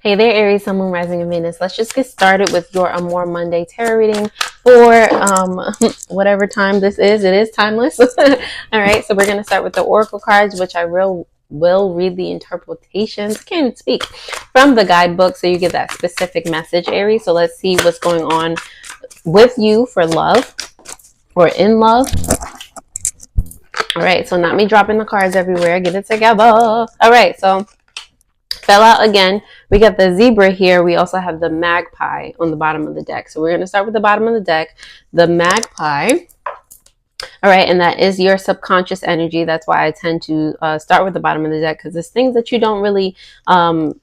Hey there, Aries, Sun, Moon, Rising, and Venus. Let's just get started with your Amor Monday tarot reading for whatever time this is. It is timeless. All right, so we're going to start with the Oracle cards, which I will read the interpretations. Can't even speak from the guidebook, so you get that specific message, Aries. So let's see what's going on with you for love or in love. All right, so not me dropping the cards everywhere. Get it together. All right, so fell out again. We got the zebra here. We also have the magpie on the bottom of the deck. So we're going to start with the bottom of the deck, the magpie. All right, and that is your subconscious energy. That's why I tend to start with the bottom of the deck, because it's things that you don't really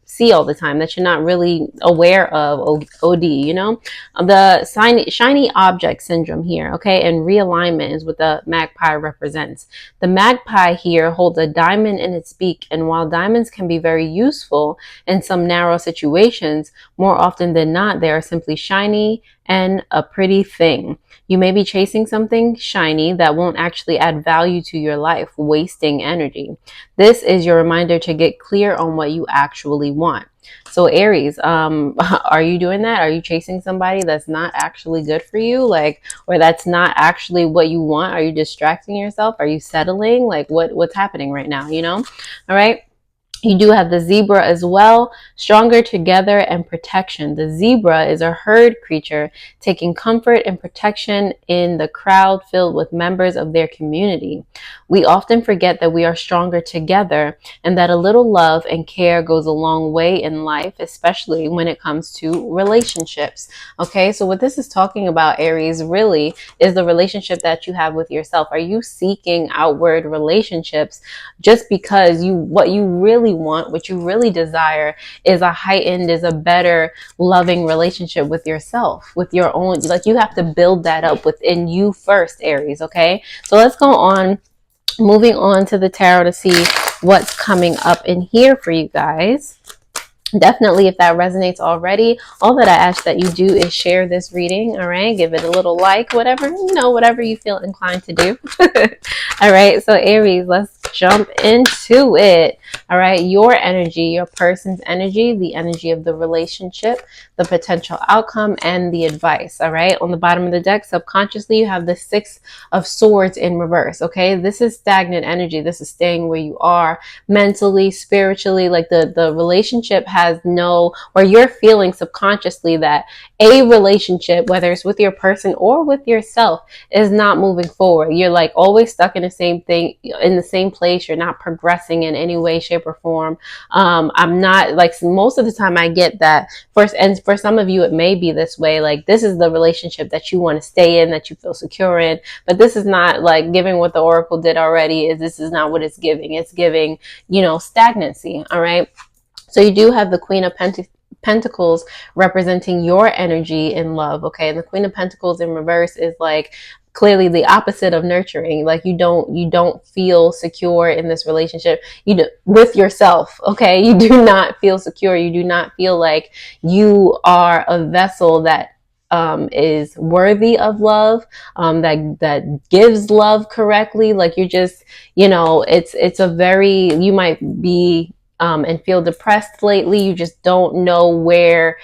see all the time, that you're not really aware of, OD, you know? The shiny object syndrome here, okay? And realignment is what the magpie represents. The magpie here holds a diamond in its beak, and while diamonds can be very useful in some narrow situations, more often than not, they are simply shiny and a pretty thing. You may be chasing something shiny that won't actually add value to your life, wasting energy. This is your reminder to get clear on what you actually want. So Aries, are you doing that? Are you chasing somebody that's not actually good for you? Like, or that's not actually what you want? Are you distracting yourself? Are you settling? Like what's happening right now, you know? All right. You do have the zebra as well, stronger together and protection. The zebra is a herd creature taking comfort and protection in the crowd filled with members of their community. We often forget that we are stronger together and that a little love and care goes a long way in life, especially when it comes to relationships. Okay, so what this is talking about, Aries, really is the relationship that you have with yourself. Are you seeking outward relationships just because what you really want, what you really desire is a heightened, is a better loving relationship with yourself, with your own, like you have to build that up within you first, Aries. Okay, so let's go on, moving on to the tarot to see what's coming up in here for you guys. Definitely, if that resonates already, all that I ask that you do is share this reading. All right, give it a little like, whatever, you know, whatever you feel inclined to do. All right, so Aries, let's jump into it. All right, your energy, your person's energy, the energy of the relationship, the potential outcome, and the advice. All right, on the bottom of the deck, subconsciously, you have the Six of Swords in reverse. Okay, this is stagnant energy. This is staying where you are mentally, spiritually. Like the relationship has no, or you're feeling subconsciously that a relationship, whether it's with your person or with yourself, is not moving forward. You're like always stuck in the same thing, in the same place. You're not progressing in any way, shape, or form. I'm not, like, most of the time I get that first, and for some of you it may be this way, like this is the relationship that you want to stay in, that you feel secure in, but this is not like giving what the oracle did already. Is this is not what it's giving. It's giving, you know, stagnancy. All right, so you do have the Queen of Pentacles representing your energy in love. Okay, and the Queen of Pentacles in reverse is like clearly the opposite of nurturing. Like you don't feel secure in this relationship, you do, with yourself. Okay, you do not feel secure. You do not feel like you are a vessel that is worthy of love, that gives love correctly. Like you're just, you know, it's a very, you might be and feel depressed lately. You just don't know where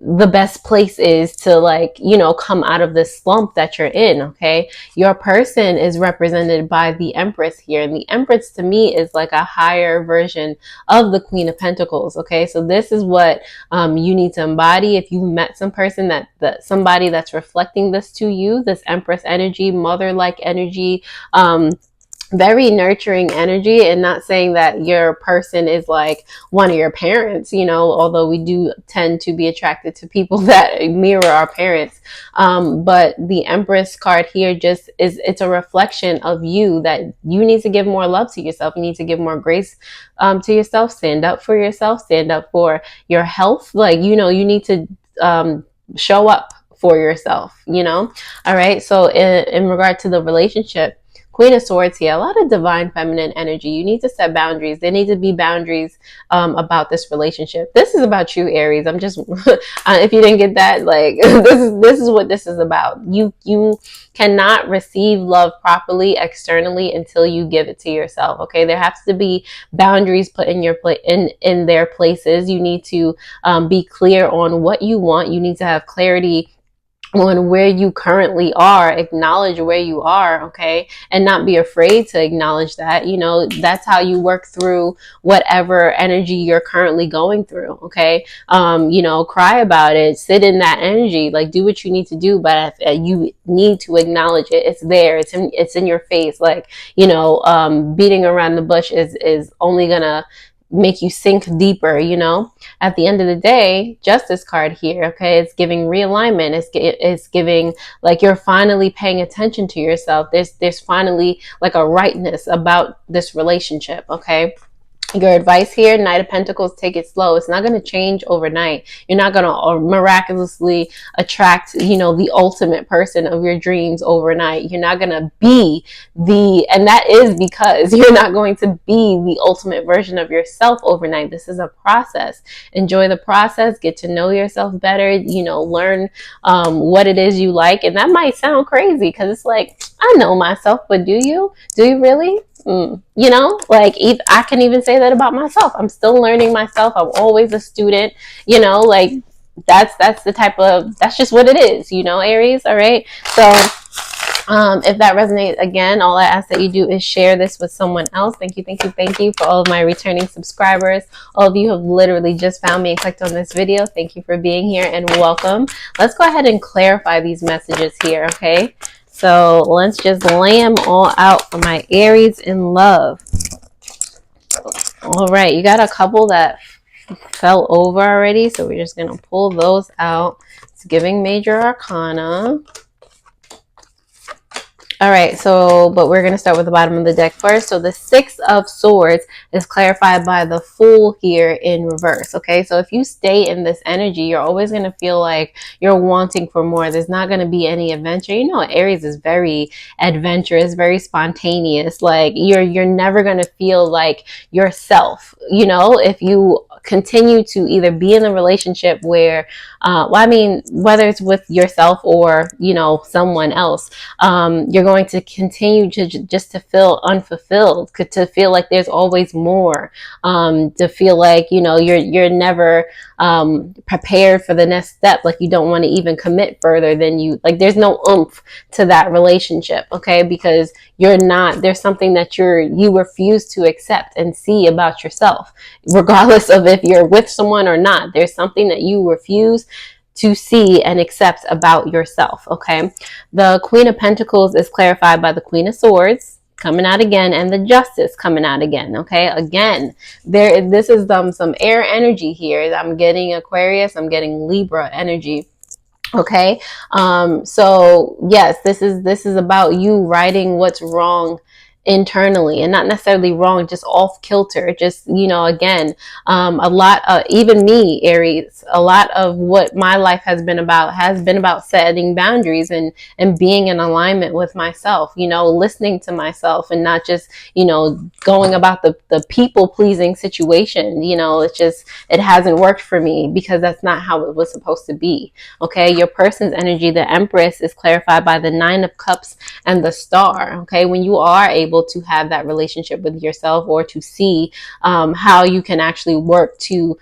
the best place is to, like, you know, come out of this slump that you're in. Okay, your person is represented by the Empress here, and the Empress to me is like a higher version of the Queen of Pentacles. Okay, so this is what you need to embody. If you met some person that somebody that's reflecting this to you, this Empress energy, mother-like energy, very nurturing energy, and not saying that your person is like one of your parents, you know, although we do tend to be attracted to people that mirror our parents. But the Empress card here just is, it's a reflection of you, that you need to give more love to yourself. You need to give more grace to yourself, stand up for yourself, stand up for your health. Like, you know, you need to show up for yourself, you know. All right, so in regard to the relationship, Queen of Swords here, a lot of divine feminine energy. You need to set boundaries. There need to be boundaries about this relationship. This is about you, Aries. I'm just if you didn't get that, like this is what this is about. You cannot receive love properly externally until you give it to yourself. Okay, there has to be boundaries put in your in their places. You need to be clear on what you want. You need to have clarity on where you currently are, acknowledge where you are, okay, and not be afraid to acknowledge that. You know, that's how you work through whatever energy you're currently going through, okay. You know, cry about it, sit in that energy, like do what you need to do, but you need to acknowledge it. It's there, it's in your face. Like, you know, beating around the bush is only gonna make you sink deeper. You know, at the end of the day, Justice card here, okay, it's giving realignment. It's giving like you're finally paying attention to yourself. There's finally like a rightness about this relationship, okay. Your advice here, Knight of Pentacles, take it slow. It's not going to change overnight. You're not going to miraculously attract, you know, the ultimate person of your dreams overnight. You're not going to be and that is because you're not going to be the ultimate version of yourself overnight. This is a process. Enjoy the process, get to know yourself better, you know, learn what it is you like. And that might sound crazy because it's like, I know myself, but do you? Do you really? You know, like I can even say that about myself. I'm still learning myself. I'm always a student, you know, like that's the type of, that's just what it is, you know, Aries. All right. So if that resonates, again, all I ask that you do is share this with someone else. Thank you, thank you, thank you for all of my returning subscribers. All of you have literally just found me and clicked on this video. Thank you for being here and welcome. Let's go ahead and clarify these messages here, okay? So let's just lay them all out for my Aries in love. All right, you got a couple that fell over already, so we're just going to pull those out. It's giving major arcana. All right, so, but we're going to start with the bottom of the deck first. So the Six of Swords is clarified by the Fool here in reverse, okay? So if you stay in this energy, you're always going to feel like you're wanting for more. There's not going to be any adventure. You know, Aries is very adventurous, very spontaneous. Like, you're never going to feel like yourself, you know, if you continue to either be in a relationship where, well, I mean, whether it's with yourself or, you know, someone else, you're going to continue to just to feel unfulfilled, to feel like there's always more, to feel like, you know, you're never prepared for the next step. Like you don't want to even commit further than you, like there's no oomph to that relationship, okay? Because you're not, there's something that you refuse to accept and see about yourself, regardless of if you're with someone or not. There's something that you refuse to see and accept about yourself, okay? The Queen of Pentacles is clarified by the Queen of Swords coming out again and the Justice coming out again, okay? Again, this is some air energy here. I'm getting Aquarius, I'm getting Libra energy. Okay, so yes, this is about you righting what's wrong internally, and not necessarily wrong, just off kilter. Just, you know, again, a lot of, even me, Aries, a lot of what my life has been about setting boundaries and being in alignment with myself, you know, listening to myself and not just, you know, going about the people pleasing situation. You know, it's just, it hasn't worked for me because that's not how it was supposed to be. Okay, your person's energy, the Empress, is clarified by the Nine of Cups and the Star. Okay, when you are able to have that relationship with yourself, or to see how you can actually work to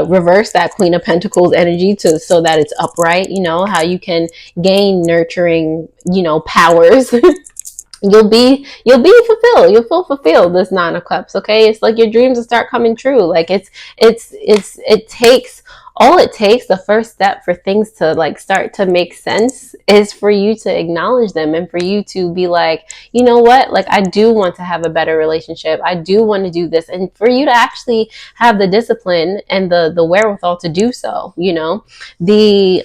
reverse that Queen of Pentacles energy so that it's upright, you know, how you can gain nurturing, you know, powers. You'll be fulfilled. You'll feel fulfilled, this Nine of Cups, okay? It's like your dreams will start coming true. Like it takes the first step for things to like start to make sense is for you to acknowledge them, and for you to be like, you know what, like I do want to have a better relationship, I do want to do this, and for you to actually have the discipline and the wherewithal to do so. You know, the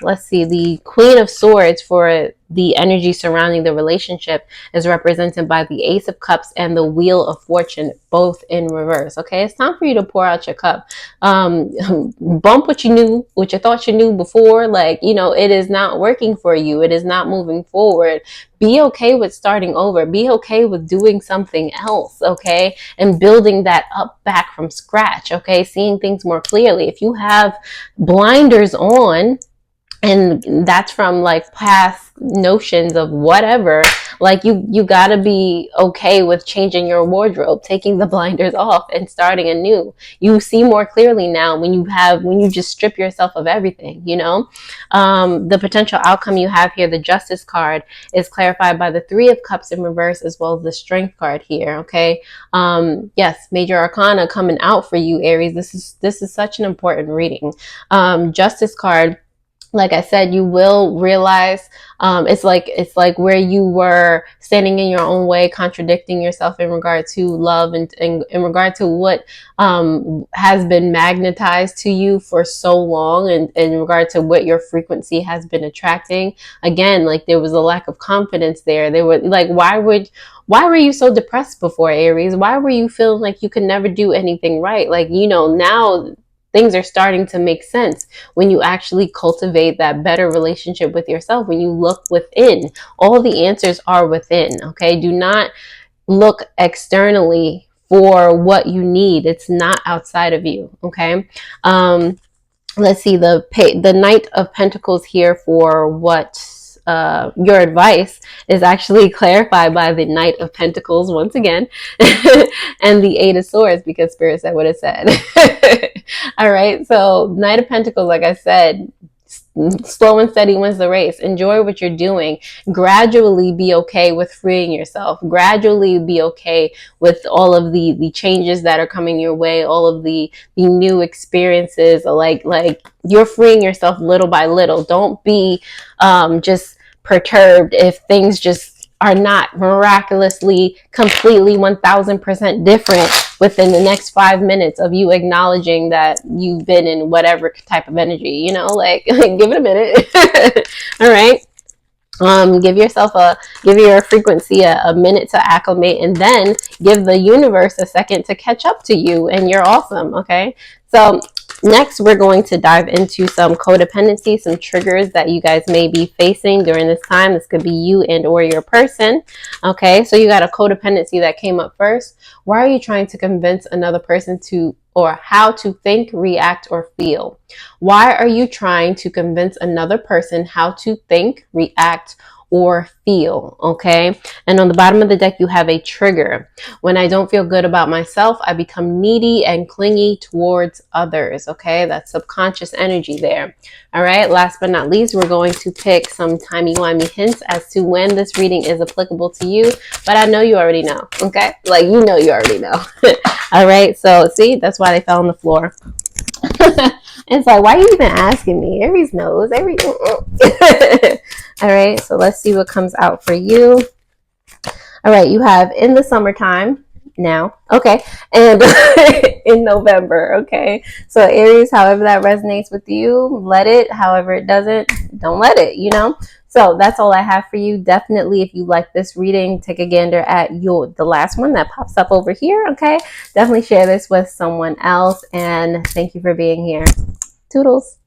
let's see, the Queen of Swords for the energy surrounding the relationship is represented by the Ace of Cups and the Wheel of Fortune, both in reverse. Okay, it's time for you to pour out your cup. Bump what you thought you knew before. Like, you know, it is not working for you. It is not moving forward. Be okay with starting over. Be okay with doing something else, okay? And building that up back from scratch, okay? Seeing things more clearly. If you have blinders on, and that's from like past notions of whatever, like you gotta be okay with changing your wardrobe, taking the blinders off and starting anew. You see more clearly now when you just strip yourself of everything, you know. The potential outcome you have here, the Justice card, is clarified by the Three of Cups in reverse, as well as the Strength card here. Okay, yes, Major Arcana coming out for you, Aries. This is such an important reading. Justice card, like I said, you will realize it's like where you were standing in your own way, contradicting yourself in regard to love and in regard to what has been magnetized to you for so long, and in regard to what your frequency has been attracting. Again, like there was a lack of confidence there. They were like, why were you so depressed before, Aries? Why were you feeling like you could never do anything right? Like, you know, now things are starting to make sense when you actually cultivate that better relationship with yourself, when you look within. All the answers are within, okay? Do not look externally for what you need. It's not outside of you, okay? Let's see, the Knight of Pentacles here for what your advice is actually clarified by the Knight of Pentacles once again, and the Eight of Swords, because Spirit said what it said. All right, so Knight of Pentacles, like I said, slow and steady wins the race. Enjoy what you're doing. Gradually be okay with freeing yourself. Gradually be okay with all of the changes that are coming your way, all of the new experiences. Like you're freeing yourself little by little. Don't be just perturbed if things just are not miraculously, completely 1000% different within the next 5 minutes of you acknowledging that you've been in whatever type of energy, you know, like give it a minute. All right. Give your frequency a minute to acclimate, and then give the universe a second to catch up to you, and you're awesome. Okay. So next, we're going to dive into some codependencies, some triggers that you guys may be facing during this time. This could be you and or your person. Okay, so you got a codependency that came up first. Why are you trying to convince another person to or how to think, react, or feel? Why are you trying to convince another person how to think, react, or feel? Okay, and on the bottom of the deck, you have a trigger. When I don't feel good about myself, I become needy and clingy towards others. Okay, that's subconscious energy there. All right, last but not least, we're going to pick some timey-wimey hints as to when this reading is applicable to you, but I know you already know. Okay, like you know you already know. All right, so see, that's why they fell on the floor. It's like, why are you even asking me? Aries knows. All right, so let's see what comes out for you. All right, you have in the summertime now, okay, and in November, okay. So Aries, however that resonates with you, let it. However it doesn't, don't let it, you know. So that's all I have for you. Definitely, if you like this reading, take a gander at the last one that pops up over here, okay. Definitely share this with someone else, and thank you for being here. Toodles.